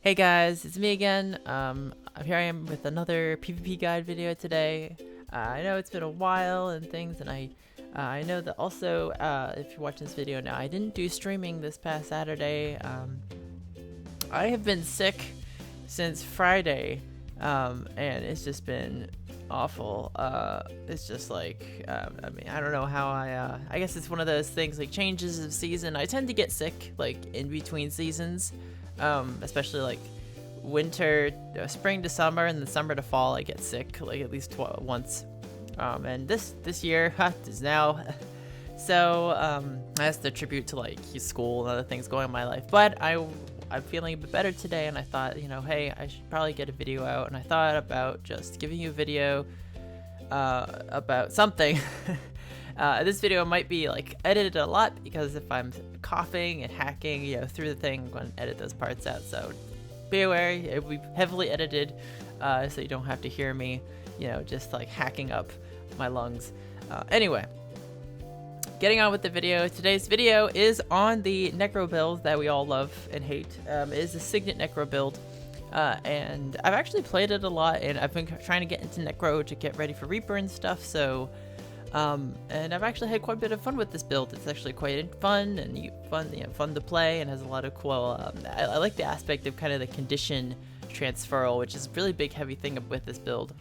Hey guys, it's me again. Here I am with another PvP guide video today. I know it's been a while and things, and I know that also if you're watching this video now, I didn't do streaming this past Saturday. I have been sick since Friday, and it's just been awful. It's just like I mean, I don't know how I guess it's one of those things like changes of season. I tend to get sick like in between seasons. Especially like winter, spring to summer, and then summer to fall. I get sick like at least once, and this year is now. So that's the tribute to like school and other things going on in my life. But I'm feeling a bit better today, and I thought, you know, hey, I should probably get a video out, and I thought about just giving you a video about something. This video might be like edited a lot because if I'm coughing and hacking, you know, through the thing, I'm going to edit those parts out. So be aware, it will be heavily edited, so you don't have to hear me, you know, just like hacking up my lungs. Anyway, getting on with the video. Today's video is on the Necro build that we all love and hate. It is a Signet Necro build. And I've actually played it a lot, and I've been trying to get into Necro to get ready for Reaper and stuff. So and I've actually had quite a bit of fun with this build. It's actually quite fun and fun to play, and has a lot of cool. I like the aspect of kind of the condition transferal, which is a really big, heavy thing with this build.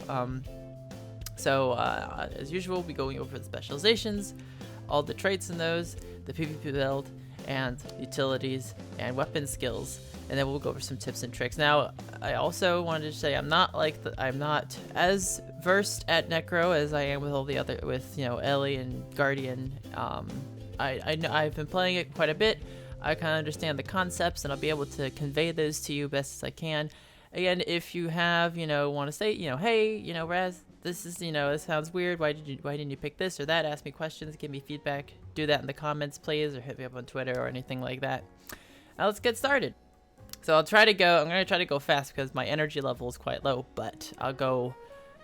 So as usual, we'll be going over the specializations, all the traits in those, the PvP build, and utilities and weapon skills, and then we'll go over some tips and tricks. Now, I also wanted to say I'm not as versed at Necro as I am with all the other, you know, Ellie and Guardian. I know I've been playing it quite a bit. I kind of understand the concepts, and I'll be able to convey those to you best as I can. Again, if you have, you know, want to say, you know, hey, you know, Raz, this is, you know, this sounds weird. Why didn't you pick this or that? Ask me questions, give me feedback. Do that in the comments, please, or hit me up on Twitter or anything like that. Now let's get started. So I'm going to try to go fast because my energy level is quite low, but I'll go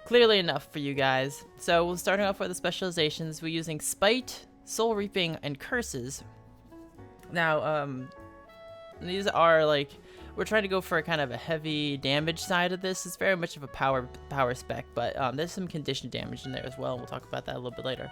clearly enough for you guys. So we're starting off with the specializations. We're using Spite, Soul Reaping, and Curses. Now, these are like, we're trying to go for a kind of a heavy damage side of this. It's very much of a power spec, but there's some condition damage in there as well. We'll talk about that a little bit later.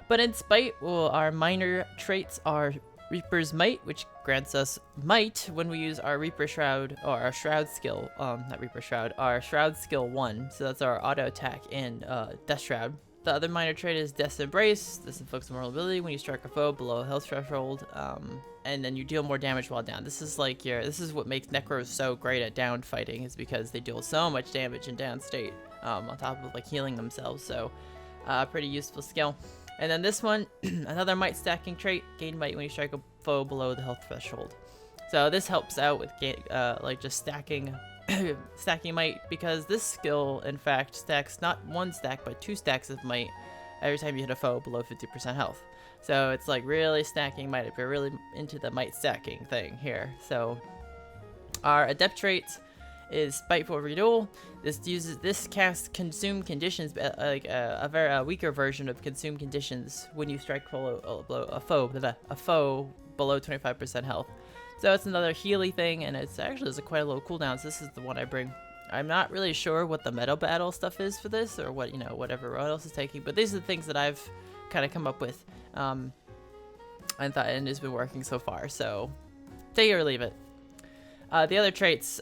But in Spite, our minor traits are Reaper's Might, which grants us might when we use our Reaper Shroud, or our Shroud skill, not Reaper Shroud, our Shroud skill 1, so that's our auto attack in Death Shroud. The other minor trait is Death's Embrace. This inflicts vulnerability when you strike a foe below a health threshold, and then you deal more damage while down. This is what makes Necros so great at down fighting, is because they deal so much damage in down state, on top of like healing themselves, so pretty useful skill. And then this one, another might stacking trait, gain might when you strike a foe below the health threshold. So this helps out with like just stacking might, because this skill in fact stacks not one stack but 2 stacks of might every time you hit a foe below 50% health. So it's like really stacking might if you're really into the might stacking thing here. So our adept traits is Spiteful Renewal. This casts Consume Conditions, like a very weaker version of Consume Conditions when you strike a foe below 25% health. So it's another Healy thing, and it's actually quite a low cooldown. So this is the one I bring. I'm not really sure what the MetaBattle stuff is for this, or what, you know, whatever else is taking, but these are the things that I've kind of come up with, and it's been working so far. So take it or leave it. The other traits.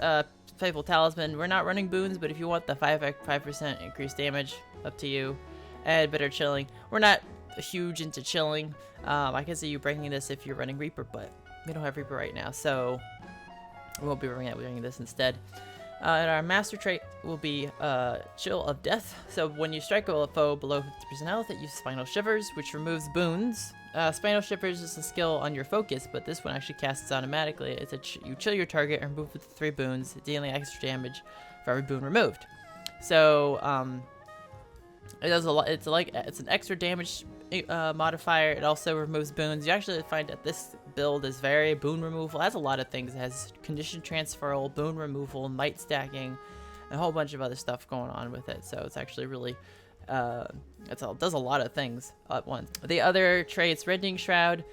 Faithful Talisman. We're not running boons, but if you want the 5% increased damage, up to you. And Bitter Chilling. We're not huge into chilling. I can see you bringing this if you're running Reaper, but we don't have Reaper right now, so we won't be bringing this instead. And our master trait will be Chill of Death. So when you strike a foe below 50% health, it uses Spinal Shivers, which removes boons. Spinal Shivers is a skill on your focus, but this one actually casts automatically. It's you chill your target and remove with 3 boons, dealing extra damage for every boon removed. So it does a lot. It's an extra damage modifier. It also removes boons. You actually find that this build is very boon removal. It has a lot of things. It has condition transferal, boon removal, might stacking, and a whole bunch of other stuff going on with it. So it's actually really it does a lot of things at once. The other traits, Rending Shroud.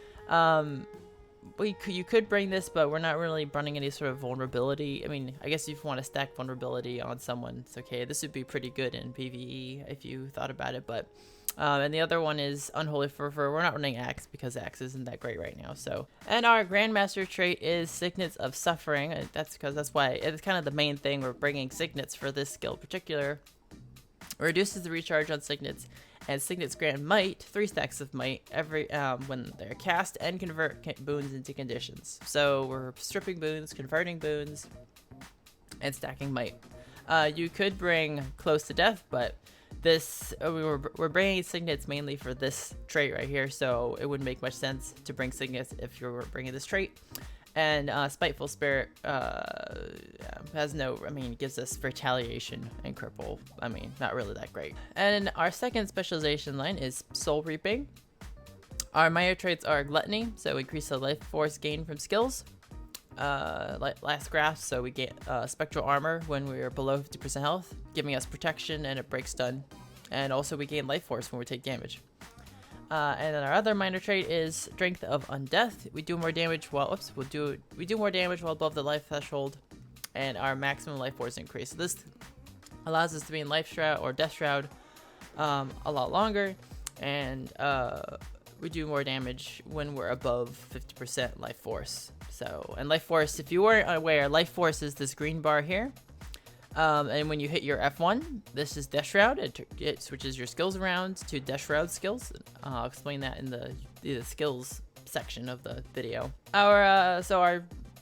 you could bring this, but we're not really running any sort of vulnerability. I mean, I guess if you want to stack vulnerability on someone, it's okay. This would be pretty good in PvE if you thought about it, but and the other one is Unholy Fervor. We're not running Axe because Axe isn't that great right now. So, and our Grandmaster trait is Signets of Suffering. That's because that's why it's kind of the main thing. We're bringing Signets for this skill in particular. It reduces the recharge on Signets, and Signets grant Might, 3 stacks of Might, every when they're cast, and convert boons into conditions. So we're stripping boons, converting boons, and stacking Might. You could bring Close to Death, but this we're bringing Signets mainly for this trait right here, so it wouldn't make much sense to bring Signets if you were bringing this trait. And Spiteful Spirit has no, I mean, gives us retaliation and cripple. I mean, not really that great. And our second specialization line is Soul Reaping. Our minor traits are Gluttony, so increase the life force gain from skills. Last grasp, so we get Spectral Armor when we're below 50% health, giving us protection and a break stun. And also we gain life force when we take damage. And then our other minor trait is Strength of Undeath. We do more damage while we do more damage while above the life threshold, and our maximum life force increase. So this allows us to be in Life Shroud or Death Shroud a lot longer, and we do more damage when we're above 50% life force. So, and life force, if you weren't aware, life force is this green bar here. And when you hit your F1, this is Death Shroud. It switches your skills around to Death Shroud skills. I'll explain that in the skills section of the video. Our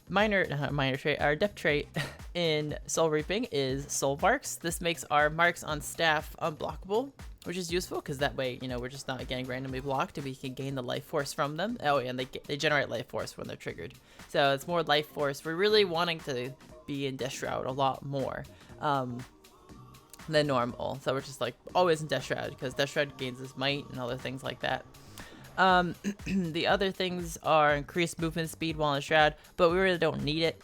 our depth trait in Soul Reaping is Soul Marks. This makes our marks on staff unblockable, which is useful because that way, you know, we're just not getting randomly blocked, and we can gain the life force from them. Oh, and they generate life force when they're triggered. So it's more life force. We're really wanting to be in Death Shroud a lot more than normal, so we're just like always in Death Shroud because Death Shroud gains us might and other things like that. The other things are increased movement speed while in Shroud, but we really don't need it.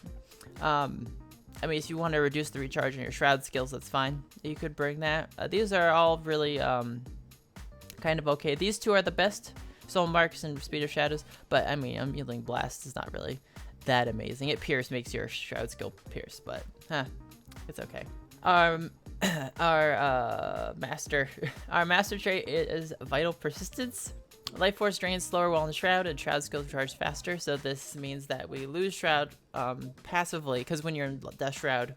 I mean, if you want to reduce the recharge on your Shroud skills, that's fine. You could bring that. These are all really kind of okay. These two are the best, Soul Marks and Speed of Shadows, but I mean, Unyielding Blast is not really that amazing. It makes your Shroud skill pierce, but it's okay. Our master trait is Vital Persistence. Life force drains slower while in Shroud, and Shroud skills recharge faster. So this means that we lose Shroud passively, because when you're in Death Shroud,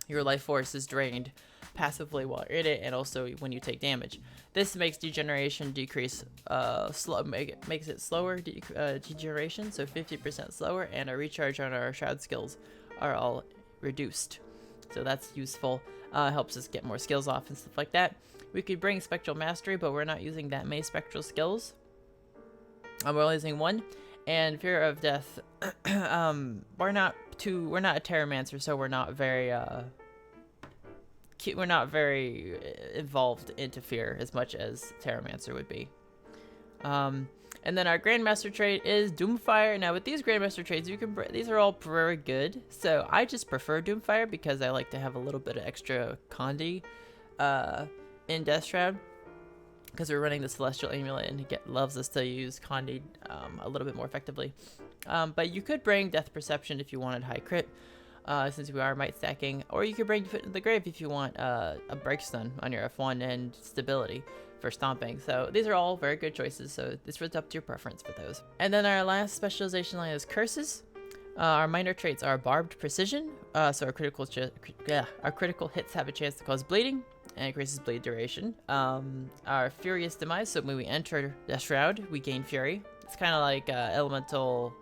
your life force is drained passively while you're in it, and also when you take damage. This makes degeneration decrease makes it slower degeneration, so 50% slower, and our recharge on our Shroud skills are all reduced. So that's useful. Helps us get more skills off and stuff like that. We could bring Spectral Mastery, but we're not using that many spectral skills. We're only using 1. And Fear of Death. We're not a Necromancer, so we're not very involved into fear as much as Necromancer would be. And then our Grandmaster trait is Doomfire. Now with these Grandmaster traits, these are all very good. So I just prefer Doomfire because I like to have a little bit of extra Condi in Death Shroud, because we're running the Celestial Amulet and it loves us to use Condi a little bit more effectively. But you could bring Death Perception if you wanted high crit, since we are might stacking, or you could bring Foot in the Grave if you want a break stun on your F1 and stability for stomping. So these are all very good choices, so it's really up to your preference for those. And then our last specialization line is Curses. Our minor traits are Barbed Precision, so our critical hits have a chance to cause bleeding and increases bleed duration. Our Furious Demise, so when we enter Death Shroud, we gain Fury. It's kind of like Elemental,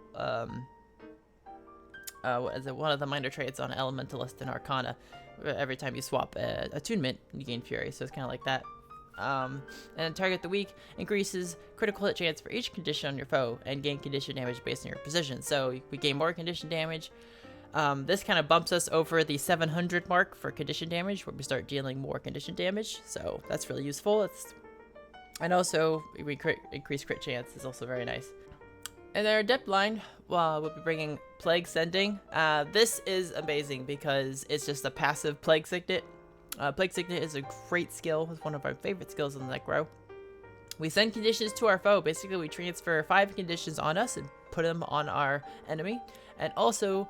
one of the minor traits on Elementalist and Arcana. Every time you swap attunement, you gain Fury, so it's kind of like that. And Target the Weak increases critical hit chance for each condition on your foe and gain condition damage based on your position. So we gain more condition damage. This kind of bumps us over the 700 mark for condition damage, where we start dealing more condition damage. So that's really useful. And also we increase crit chance is also very nice. And our depth line, we'll be bringing Plague Sending. This is amazing because it's just a passive Plague Signet. Plague Signet is a great skill. It's one of our favorite skills in the Necro. We send conditions to our foe. Basically, we transfer 5 conditions on us and put them on our enemy. And also,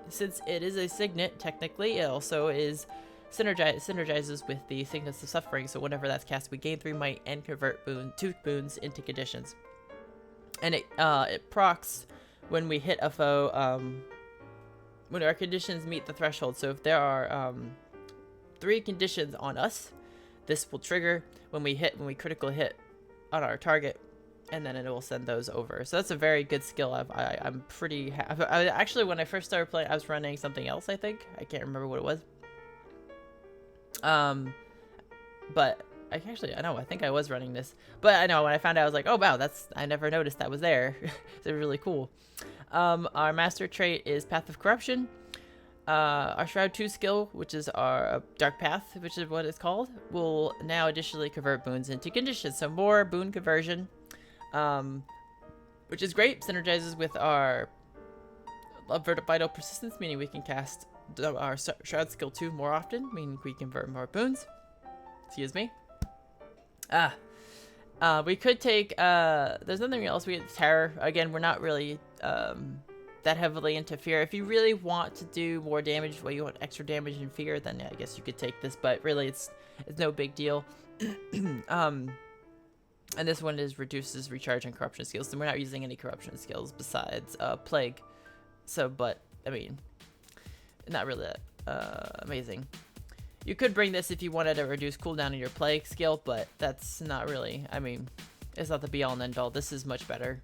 since it is a Signet, technically, it also is synergizes with the Signets of Suffering. So whenever that's cast, we gain 3 might and convert 2 boons into conditions. And it procs when we hit a foe, when our conditions meet the threshold. So if there are 3 conditions on us, this will trigger when we critical hit on our target, and then it will send those over. So that's a very good skill. I'm pretty actually, when I first started playing, I was running something else. I think I can't remember what it was. But I think I was running this. But I know when I found out, I was like, oh wow, I never noticed that was there. It's really cool. Our master trait is Path of Corruption. Our Shroud 2 skill, which is our Dark Path, which is what it's called, will now additionally convert boons into conditions. So more boon conversion, which is great. Synergizes with our Vital Persistence, meaning we can cast our Shroud skill 2 more often, meaning we convert more boons. Excuse me. We could take, there's nothing else. We get Terror. Again, we're not really that heavily into Fear. If you really want to do more damage, you want extra damage and Fear, then yeah, I guess you could take this, but really it's no big deal. And this one reduces recharge and corruption skills, so we're not using any corruption skills besides Plague. So, but, I mean, not really amazing. You could bring this if you wanted to reduce cooldown on your Plague skill, but that's not really, I mean, it's not the be all and end all. This is much better.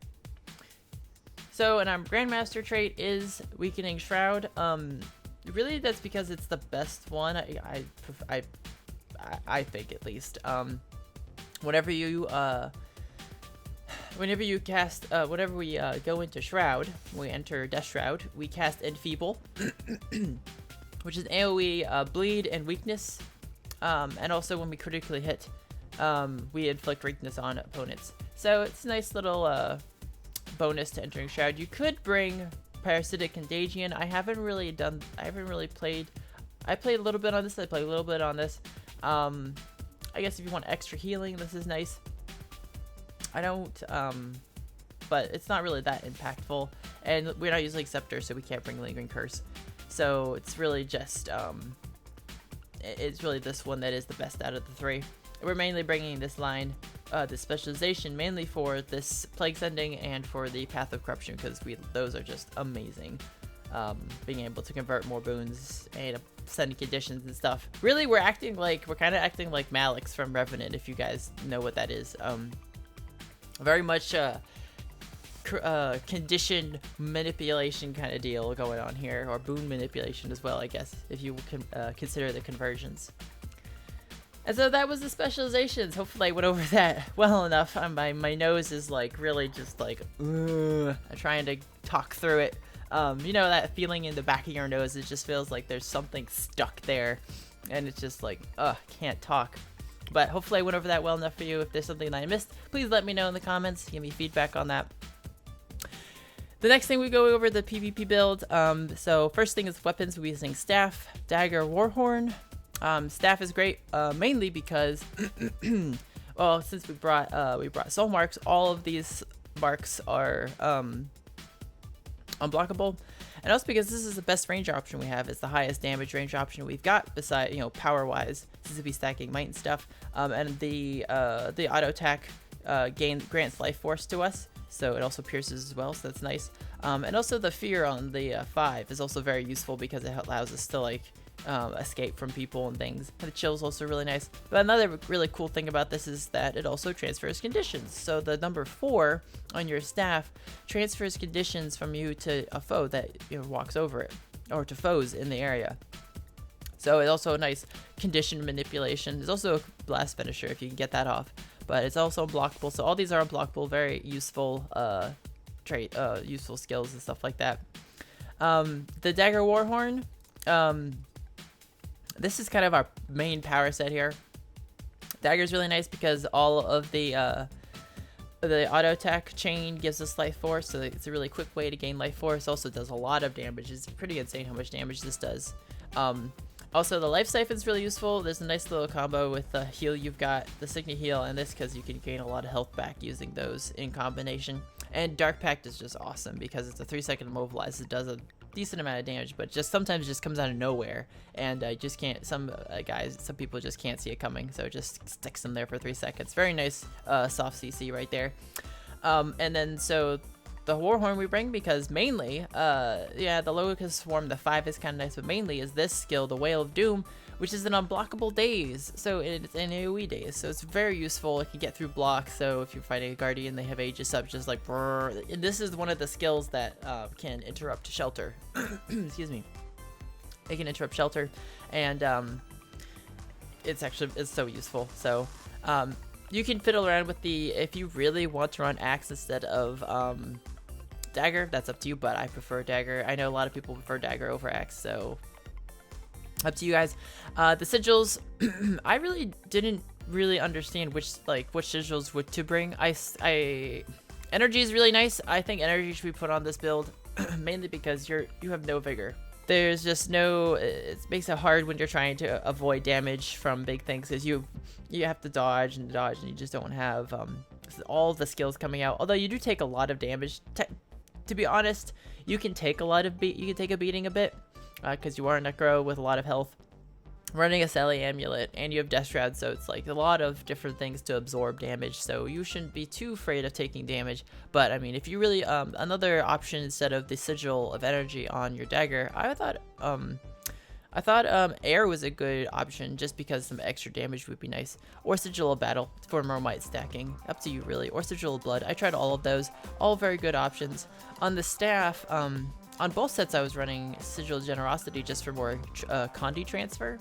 So, and our Grandmaster trait is Weakening Shroud. Really, that's because it's the best one. I think, at least. Whenever you cast, whenever we go into Shroud, we enter Death Shroud, we cast Enfeeble, which is AoE bleed and weakness. And also when we critically hit, we inflict weakness on opponents. So it's a nice little bonus to entering Shroud. You could bring Parasitic Contagion. I haven't really played. I played a little bit on this. I played a little bit on this. I guess if you want extra healing, this is nice. I don't, but it's not really that impactful. And we're not using Scepter, so we can't bring Lingering Curse. So it's really just, it's really this one that is the best out of the 3. We're mainly bringing this line, the specialization, mainly for this Plague Sending and for the Path of Corruption, because those are just amazing. Being able to convert more boons and sending conditions and stuff. Really, we're kind of acting like Malix from Revenant, if you guys know what that is. Very much condition manipulation kind of deal going on here, or boon manipulation as well, I guess, if you can consider the conversions. And so that was the specializations. Hopefully I went over that well enough. My nose is like really just like, I'm trying to talk through it. You know that feeling in the back of your nose? It just feels like there's something stuck there, and it's just like, can't talk. But hopefully I went over that well enough for you. If there's something that I missed, please let me know in the comments. Give me feedback on that. The next thing we go over, the PvP build. So first thing is weapons. We're using Staff, Dagger, Warhorn. Staff is great, mainly because, well, since we brought Soul Marks, all of these marks are unblockable, and also because this is the best range option we have. It's the highest damage range option we've got, beside, power wise, since we'll be stacking might and stuff. And the auto attack grants life force to us, so it also pierces as well, so that's nice. And also the fear on the 5 is also very useful because it allows us to escape from people and things. And the chill is also really nice. But another really cool thing about this is that it also transfers conditions. So the number 4 on your staff transfers conditions from you to a foe that walks over it, or to foes in the area. So it's also a nice condition manipulation. There's also a blast finisher if you can get that off, but it's also unblockable. So all these are unblockable, very useful useful skills and stuff like that. The Dagger Warhorn, this is kind of our main power set here. Dagger is really nice because all of the auto attack chain gives us life force, so it's a really quick way to gain life force. Also does a lot of damage. It's pretty insane how much damage this does. Also, the life siphon is really useful. There's a nice little combo with the heal you've got, the Signet heal, and this because you can gain a lot of health back using those in combination. And Dark Pact is just awesome because it's a 3-second immobilize. It does a decent amount of damage, but just sometimes it just comes out of nowhere, and I just can't. Some people just can't see it coming, so it just sticks them there for 3 seconds. Very nice, soft CC right there. And then so the Warhorn we bring because mainly, yeah, the Locust Swarm, the 5 is kind of nice, but mainly is this skill, the Whale of Doom, which is an unblockable daze, so it's an AoE daze, so it's very useful. It can get through blocks, so if you're fighting a Guardian, they have Aegis up, just like brrr. And this is one of the skills that can interrupt shelter. Excuse me. It can interrupt shelter, and it's so useful. So you can fiddle around with if you really want to run Axe instead of Dagger, that's up to you, but I prefer Dagger. I know a lot of people prefer Dagger over Axe, so up to you guys. The sigils, I really didn't understand which sigils to bring. Energy is really nice. I think energy should be put on this build, mainly because you have no vigor. There's just no. It makes it hard when you're trying to avoid damage from big things, because you have to dodge and you just don't have all the skills coming out. Although you do take a lot of damage. To be honest, you can take a beating a bit. Because you are a Necro with a lot of health, running a Sally Amulet, and you have Death Shroud, so it's like a lot of different things to absorb damage, so you shouldn't be too afraid of taking damage. But I mean, if you really, another option instead of the Sigil of Energy on your Dagger, I thought Air was a good option, just because some extra damage would be nice. Or Sigil of Battle for more might stacking, up to you really, or Sigil of Blood. I tried all of those, all very good options. On the staff, on both sets, I was running Sigil of Generosity just for more Condi transfer.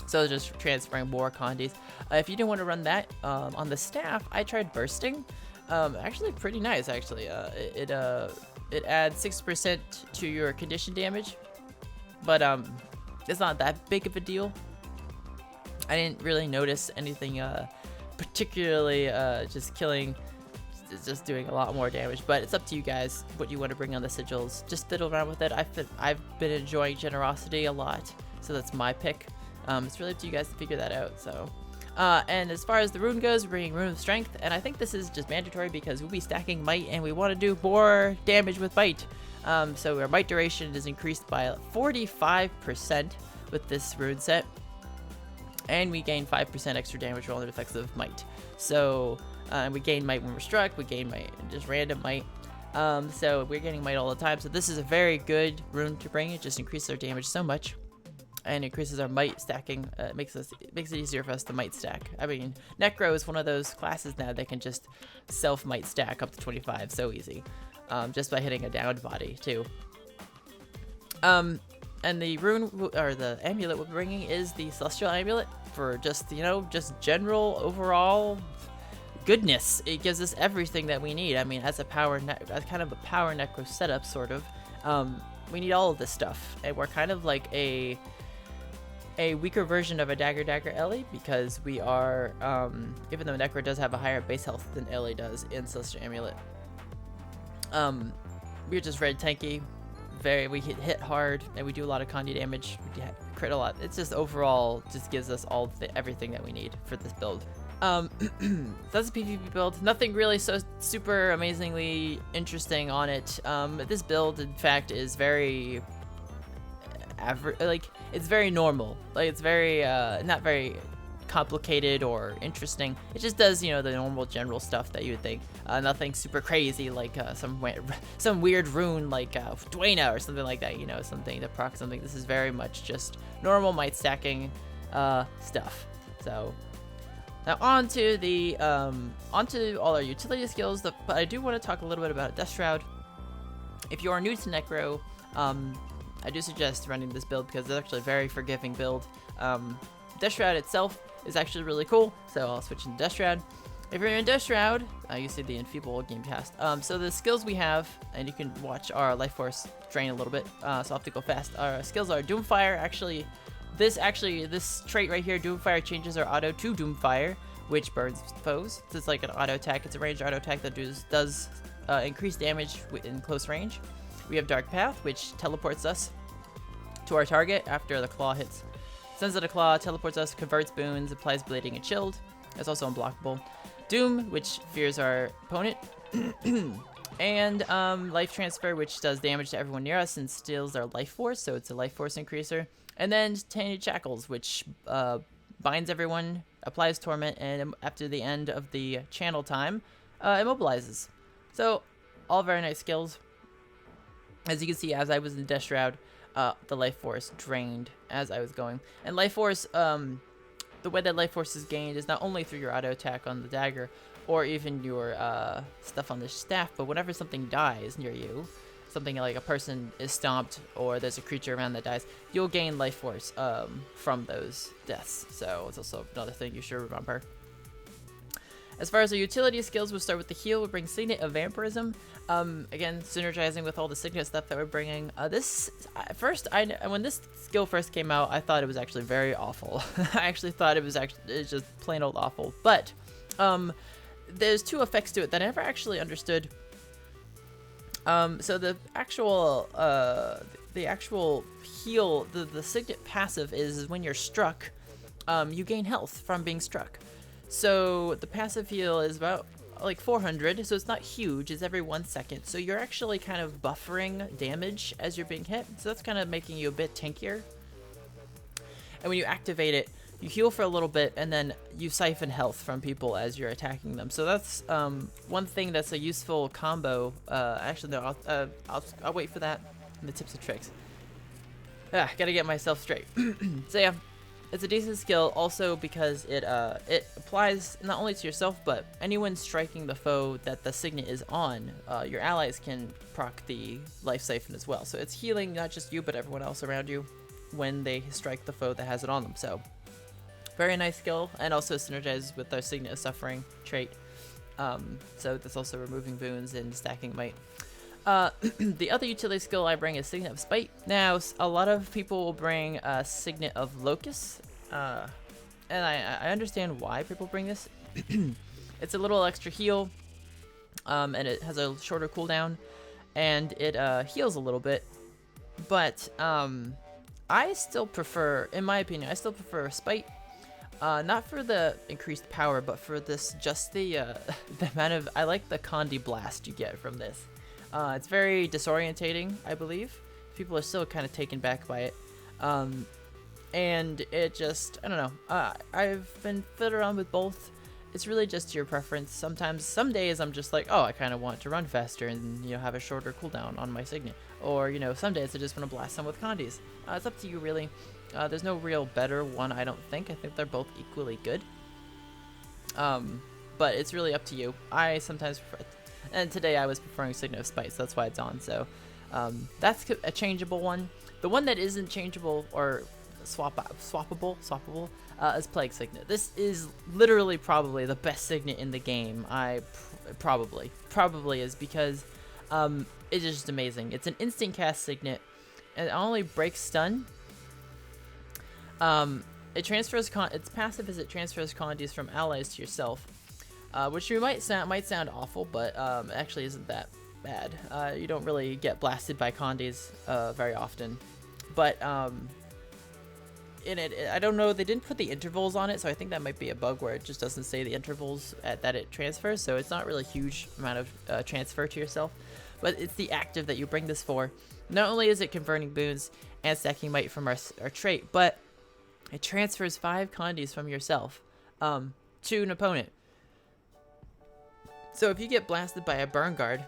So just transferring more Condis. If you didn't want to run that, on the staff, I tried Bursting. Actually pretty nice, actually. It adds 6% to your condition damage. But it's not that big of a deal. I didn't really notice anything particularly just doing a lot more damage, but it's up to you guys what you want to bring on the sigils. Just fiddle around with it. I've been enjoying Generosity a lot, so that's my pick. It's really up to you guys to figure that out. So and as far as the rune goes, we're bringing Rune of Strength, and I think this is just mandatory because we'll be stacking Might and we want to do more damage with Might. So our Might duration is increased by 45% with this rune set, and we gain 5% extra damage rolling the effects of Might. So we gain Might when we're struck, we gain Might, just random Might. So we're getting Might all the time. So this is a very good rune to bring. It just increases our damage so much, and increases our Might stacking. It makes it easier for us to Might stack. I mean, Necro is one of those classes now that can just self Might stack up to 25 so easy, just by hitting a downed body too. And the rune, or the amulet we're bringing, is the Celestial Amulet for just, just general overall goodness. It gives us everything that we need. I mean, as kind of a power Necro setup, sort of. We need all of this stuff, and we're kind of like a weaker version of a Dagger Ellie, because we are, even though Necro does have a higher base health than Ellie does in Celestial Amulet, we're just very tanky. We hit hard, and we do a lot of Condi damage. We crit a lot. It's just overall just gives us everything that we need for this build. So that's a PvP build. Nothing really so super amazingly interesting on it. This build, in fact, is very average. Like, it's very normal. Like, it's very not very complicated or interesting. It just does, the normal general stuff that you would think. Nothing super crazy like some weird rune like Dwayna or something like that. Something to proc something. This is very much just normal Might stacking stuff. So now onto all our utility skills. But I do want to talk a little bit about Death Shroud. If you are new to Necro, I do suggest running this build because it's actually a very forgiving build. Death Shroud itself is actually really cool, so I'll switch into Death Shroud. If you're in Death Shroud, you see the Enfeeble Gamecast. So the skills we have, and you can watch our life force drain a little bit, so I'll have to go fast. Our skills are Doomfire. This trait right here, Doomfire, changes our auto to Doomfire, which burns foes. So it's like an auto attack. It's a ranged auto attack that does increase damage in close range. We have Dark Path, which teleports us to our target after the claw hits. Sends out a claw, teleports us, converts boons, applies bleeding and chilled. It's also unblockable. Doom, which fears our opponent. And life transfer, which does damage to everyone near us and steals their life force, so it's a life force increaser. And then Tainted Shackles, which binds everyone, applies torment, and after the end of the channel time, immobilizes. So, all very nice skills. As you can see, as I was in Death Shroud, the life force drained as I was going. And life force, the way that life force is gained is not only through your auto attack on the dagger, or even your stuff on the staff, but whenever something dies near you, something like a person is stomped or there's a creature around that dies, you'll gain life force from those deaths. So it's also another thing you should remember. As far as our utility skills, we'll start with the heal. We'll bring Signet of Vampirism. Again, synergizing with all the Signet stuff that we're bringing. When this skill first came out, I thought it was actually very awful. I actually thought it's just plain old awful. But there's two effects to it that I never actually understood. So the actual heal, the Signet passive is when you're struck, you gain health from being struck. So the passive heal is about like 400, so it's not huge, it's every 1 second. So you're actually kind of buffering damage as you're being hit, so that's kind of making you a bit tankier. And when you activate it, you heal for a little bit, and then you siphon health from people as you're attacking them. So that's one thing that's a useful combo. Actually, no, I'll wait for that in the tips and tricks. Gotta get myself straight. So yeah, it's a decent skill also because it applies not only to yourself, but anyone striking the foe that the Signet is on. Your allies can proc the life siphon as well. So it's healing not just you, but everyone else around you when they strike the foe that has it on them. So very nice skill, and also synergizes with our Signet of Suffering trait. So that's also removing boons and stacking might. The other utility skill I bring is Signet of Spite. Now, a lot of people will bring Signet of Locust, and I understand why people bring this. It's a little extra heal, and it has a shorter cooldown, and it heals a little bit. But I still prefer, in my opinion, I still prefer Spite. Not for the increased power, but for this, just the amount of, I like the Condi Blast you get from this. It's very disorientating, I believe. People are still kind of taken back by it. And it just, I don't know. I've been fiddling around with both. It's really just your preference. Some days I'm just like, oh, I kind of want to run faster and, have a shorter cooldown on my Signet. Or, some days I just want to blast them with Condis. It's up to you, really. There's no real better one, I don't think. I think they're both equally good. But it's really up to you. I sometimes prefer, and today I was preferring Signet of Spite, so that's why it's on. So that's a changeable one. The one that isn't changeable or swappable is Plague Signet. This is literally probably the best Signet in the game. Probably is, because it is just amazing. It's an instant cast Signet, and it only breaks stun. It transfers its passive is it transfers Condis from allies to yourself, which might sound awful, but it actually isn't that bad. You don't really get blasted by Condis very often, but in it, I don't know, they didn't put the intervals on it, so I think that might be a bug where it just doesn't say the intervals that it transfers, so it's not really a huge amount of transfer to yourself, but it's the active that you bring this for. Not only is it converting boons and stacking might from our trait, but it transfers 5 Condis from yourself to an opponent. So if you get blasted by a Burn Guard,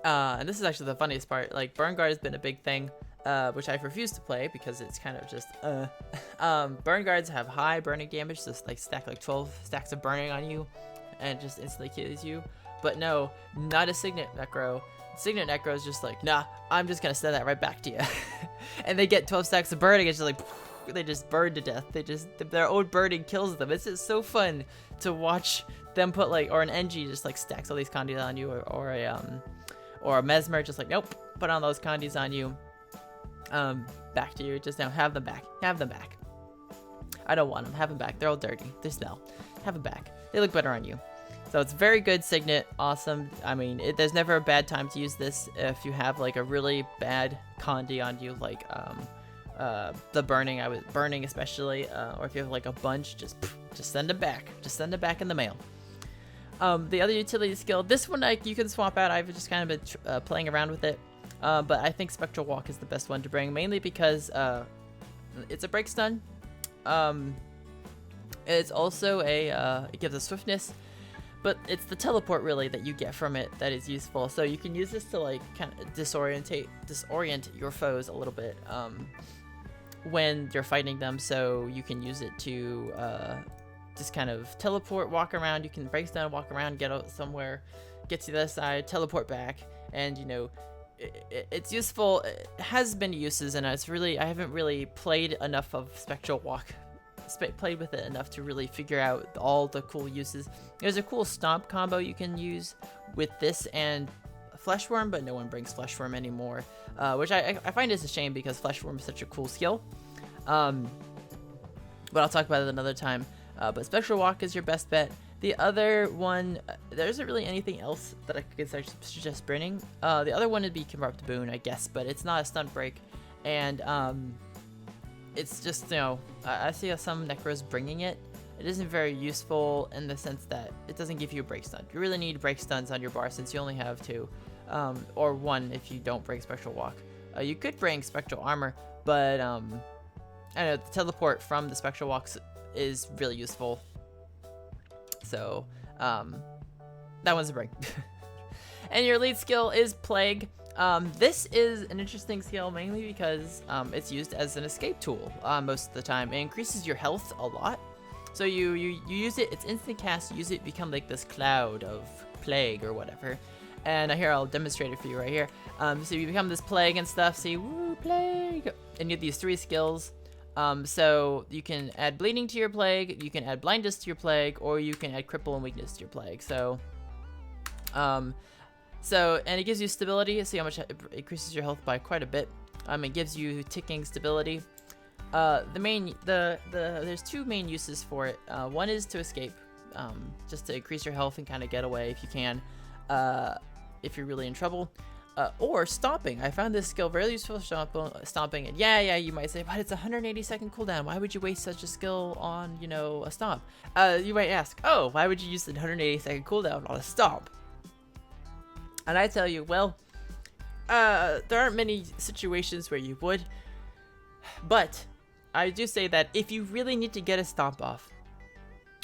and this is actually the funniest part, like Burn Guard has been a big thing, which I've refused to play because it's kind of just, Burn Guards have high burning damage, so like stack like 12 stacks of burning on you, and just instantly kills you. But no, not a Signet Necro. Signet Necro is just like, nah, I'm just gonna send that right back to you. And they get 12 stacks of burning, it's just like, they just burn to death. Their own burning kills them. It's just so fun to watch them put like, or an NG just like stacks all these Condis on you, or a Mesmer just like, nope, put on those Condis on you. Back to you, just now, have them back. I don't want them, have them back. They're all dirty, they smell. Have them back. They look better on you. So it's very good Signet, awesome. I mean, there's never a bad time to use this if you have like a really bad condi on you, like the burning especially, or if you have like a bunch, just send them back. Just send them back in the mail. The other utility skill, this one you can swap out. I've just kind of been playing around with it, but I think Spectral Walk is the best one to bring, mainly because it's a break stun. It's also it gives a swiftness. But it's the teleport really that you get from it that is useful. So you can use this to like kind of disorient your foes a little bit when you're fighting them. So you can use it to just kind of teleport, walk around. You can break down, walk around, get out somewhere, get to the other side, teleport back, and you know it's useful. It has many uses, and I haven't really played enough of Spectral Walk. Played with it enough to really figure out all the cool uses. There's a cool stomp combo you can use with this and Fleshworm, but no one brings Fleshworm anymore, which I find is a shame because Fleshworm is such a cool skill. But I'll talk about it another time. But Spectral Walk is your best bet. The other one, there isn't really anything else that I could suggest bringing. The other one would be Corrupt Boon, I guess, but it's not a stun break, and it's just, you know, I see some Necros bringing it. It isn't very useful in the sense that it doesn't give you a break stun. You really need break stuns on your bar since you only have 2, or 1 if you don't bring Spectral Walk. You could bring Spectral Armor, but I don't know, the teleport from the Spectral Walks is really useful. So that one's a bring. And your lead skill is Plague. This is an interesting skill mainly because it's used as an escape tool most of the time. It increases your health a lot. So you use it, it's instant cast, you use it, become like this cloud of plague or whatever. And here, I'll demonstrate it for you right here. So you become this plague and stuff, see, woo, plague! And you have these 3 skills. So you can add bleeding to your plague, you can add blindness to your plague, or you can add cripple and weakness to your plague. So, and it gives you stability. See how much it increases your health by quite a bit. It gives you ticking stability. There's 2 main uses for it. One is to escape, just to increase your health and kind of get away if you can, if you're really in trouble. Or stomping. I found this skill very useful for stomping. And yeah, you might say, but it's a 180-second cooldown. Why would you waste such a skill on, you know, a stomp? You might ask, oh, why would you use the 180-second cooldown on a stomp? And I tell you, well, there aren't many situations where you would. But I do say that if you really need to get a stomp off,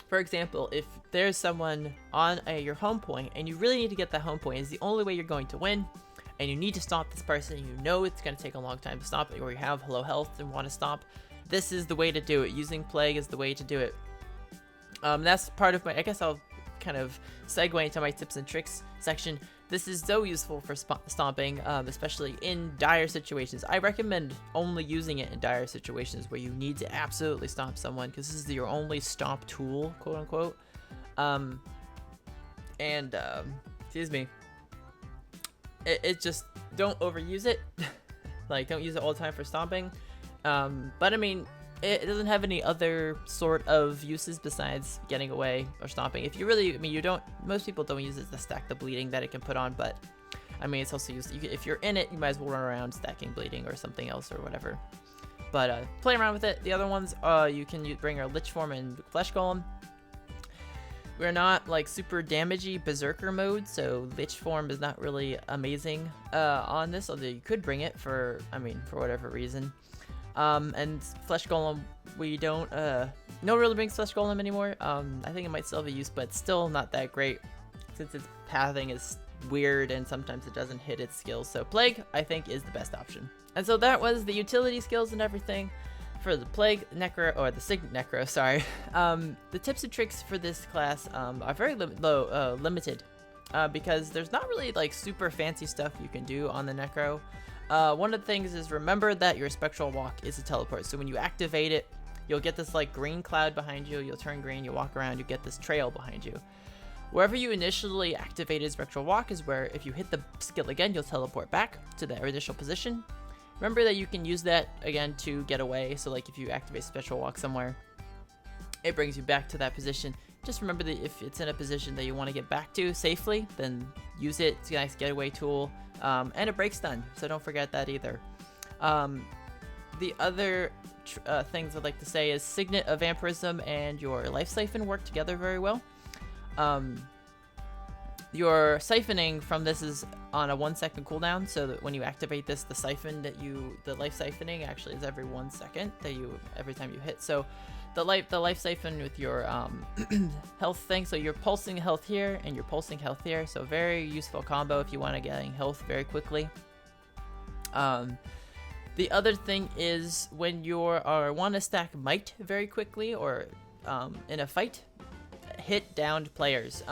for example, if there's someone on your home point and you really need to get that home point, it's the only way you're going to win, and you need to stomp this person, you know it's going to take a long time to stomp it, or you have low health and want to stomp, this is the way to do it. Using Plague is the way to do it. That's part of my, I guess I'll kind of segue into my tips and tricks section. This is so useful for stomping, especially in dire situations. I recommend only using it in dire situations where you need to absolutely stomp someone, because this is your only stomp tool, quote unquote. Excuse me. It just, don't overuse it. Like, don't use it all the time for stomping. But I mean, it doesn't have any other sort of uses besides getting away or stomping. If you really, I mean, most people don't use it to stack the bleeding that it can put on, but I mean, it's also used, if you're in it, you might as well run around stacking bleeding or something else or whatever. But play around with it. The other ones, you can bring our Lich Form and Flesh Golem. We're not like super damagey berserker mode, so Lich Form is not really amazing on this, although you could bring it for whatever reason. And Flesh Golem, we don't, no one really brings Flesh Golem anymore. I think it might still have a use, but still not that great, since its pathing is weird and sometimes it doesn't hit its skills. So Plague, I think, is the best option. And so that was the utility skills and everything for the Plague Necro, or the Signet Necro, sorry. The tips and tricks for this class are very limited, because there's not really like super fancy stuff you can do on the Necro. One of the things is, remember that your Spectral Walk is a teleport, so when you activate it, you'll get this like green cloud behind you, you'll turn green, you walk around, you get this trail behind you. Wherever you initially activated Spectral Walk is where, if you hit the skill again, you'll teleport back to the initial position. Remember that you can use that again to get away, so like if you activate Spectral Walk somewhere, it brings you back to that position. just remember that if it's in a position that you want to get back to safely, then use it. It's a nice getaway tool, and a break stun, so don't forget that either. The other things I'd like to say is Signet of Vampirism and your Life Siphon work together very well. Your siphoning from this is on a 1 second cooldown, so that when you activate this, the life siphoning actually is every 1 second every time you hit. So the life siphon with your health thing, so you're pulsing health here and you're pulsing health here, so very useful combo if you want to get health very quickly. The other thing is when you want to stack might very quickly or in a fight, hit downed players.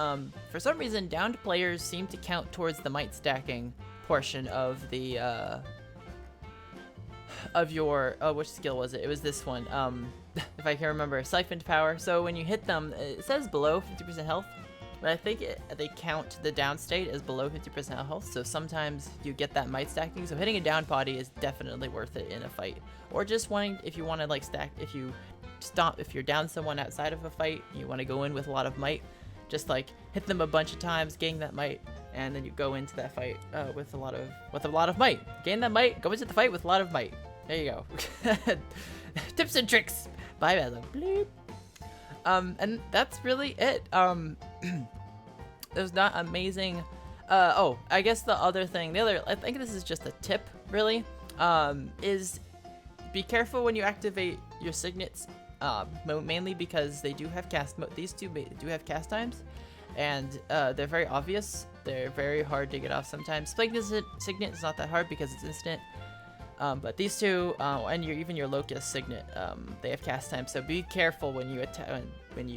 For some reason, downed players seem to count towards the might stacking portion of the your which skill was it? It was this one. If I can remember, siphoned power. So when you hit them, it says below 50% health, but I think they count the down state as below 50% health. So sometimes you get that might stacking. So hitting a down body is definitely worth it in a fight, or just if you want to like stack if you're down someone outside of a fight, you want to go in with a lot of might, just like hit them a bunch of times, gain that might, and then you go into that fight with a lot of might. Gain that might, go into the fight with a lot of might. There you go. Tips and tricks by Bella. Bleep. And that's really it. There's not amazing. Oh, I guess I think this is just a tip, really. Is be careful when you activate your signets. Mainly because they do have these two do have cast times, and they're very obvious. They're very hard to get off sometimes. Signet is not that hard because it's instant, but these two, and even your Locust Signet, they have cast time. So be careful when you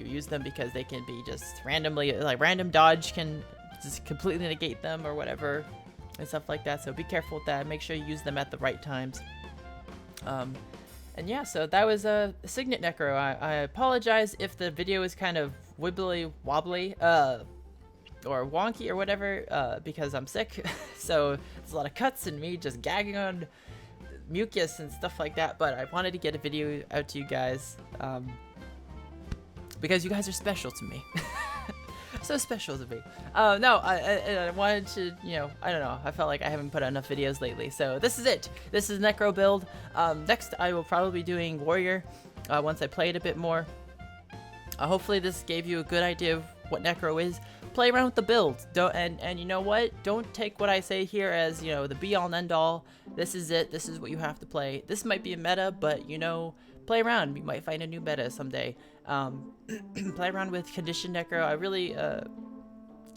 use them, because they can be just randomly, like random dodge can just completely negate them or whatever and stuff like that. So be careful with that. Make sure you use them at the right times. And yeah, so that was a Signet Necro. I apologize if the video is kind of wibbly wobbly, or wonky or whatever, because I'm sick. So it's a lot of cuts and me just gagging on mucus and stuff like that. But I wanted to get a video out to you guys, because you guys are special to me. So special to me. No, I wanted to, I don't know. I felt like I haven't put out enough videos lately. So this is it. This is Necro build. Next, I will probably be doing Warrior once I play it a bit more. Hopefully this gave you a good idea of what Necro is. Play around with the build. And you know what? Don't take what I say here as, the be-all and end-all. This is it. This is what you have to play. This might be a meta, but, play around. You might find a new meta someday. Play around with conditioned Necro. I really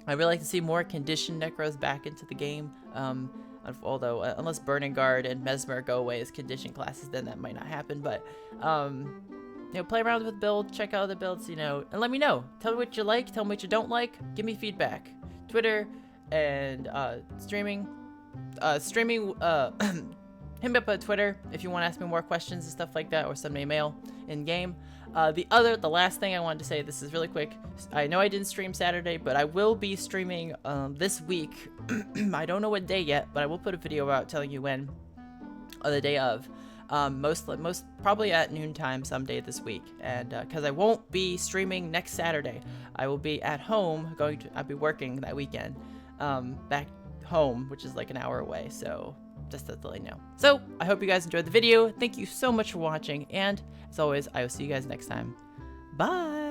like to see more conditioned Necros back into the game. Although unless Burning Guard and Mesmer go away as conditioned classes, then that might not happen. But play around with the build, check out the builds, and let me know. Tell me what you like, tell me what you don't like. Give me feedback. Twitter and streaming. Hit me up on Twitter if you want to ask me more questions and stuff like that, or send me a mail in game. The last thing I wanted to say, this is really quick. I know I didn't stream Saturday, but I will be streaming this week. I don't know what day yet, but I will put a video out telling you when, or the day of. Most probably at noontime someday this week, and because I won't be streaming next Saturday, I will be at home. I'll be working that weekend, back home, which is like an hour away. So just to let you know. So I hope you guys enjoyed the video. Thank you so much for watching, and as always, I will see you guys next time. Bye.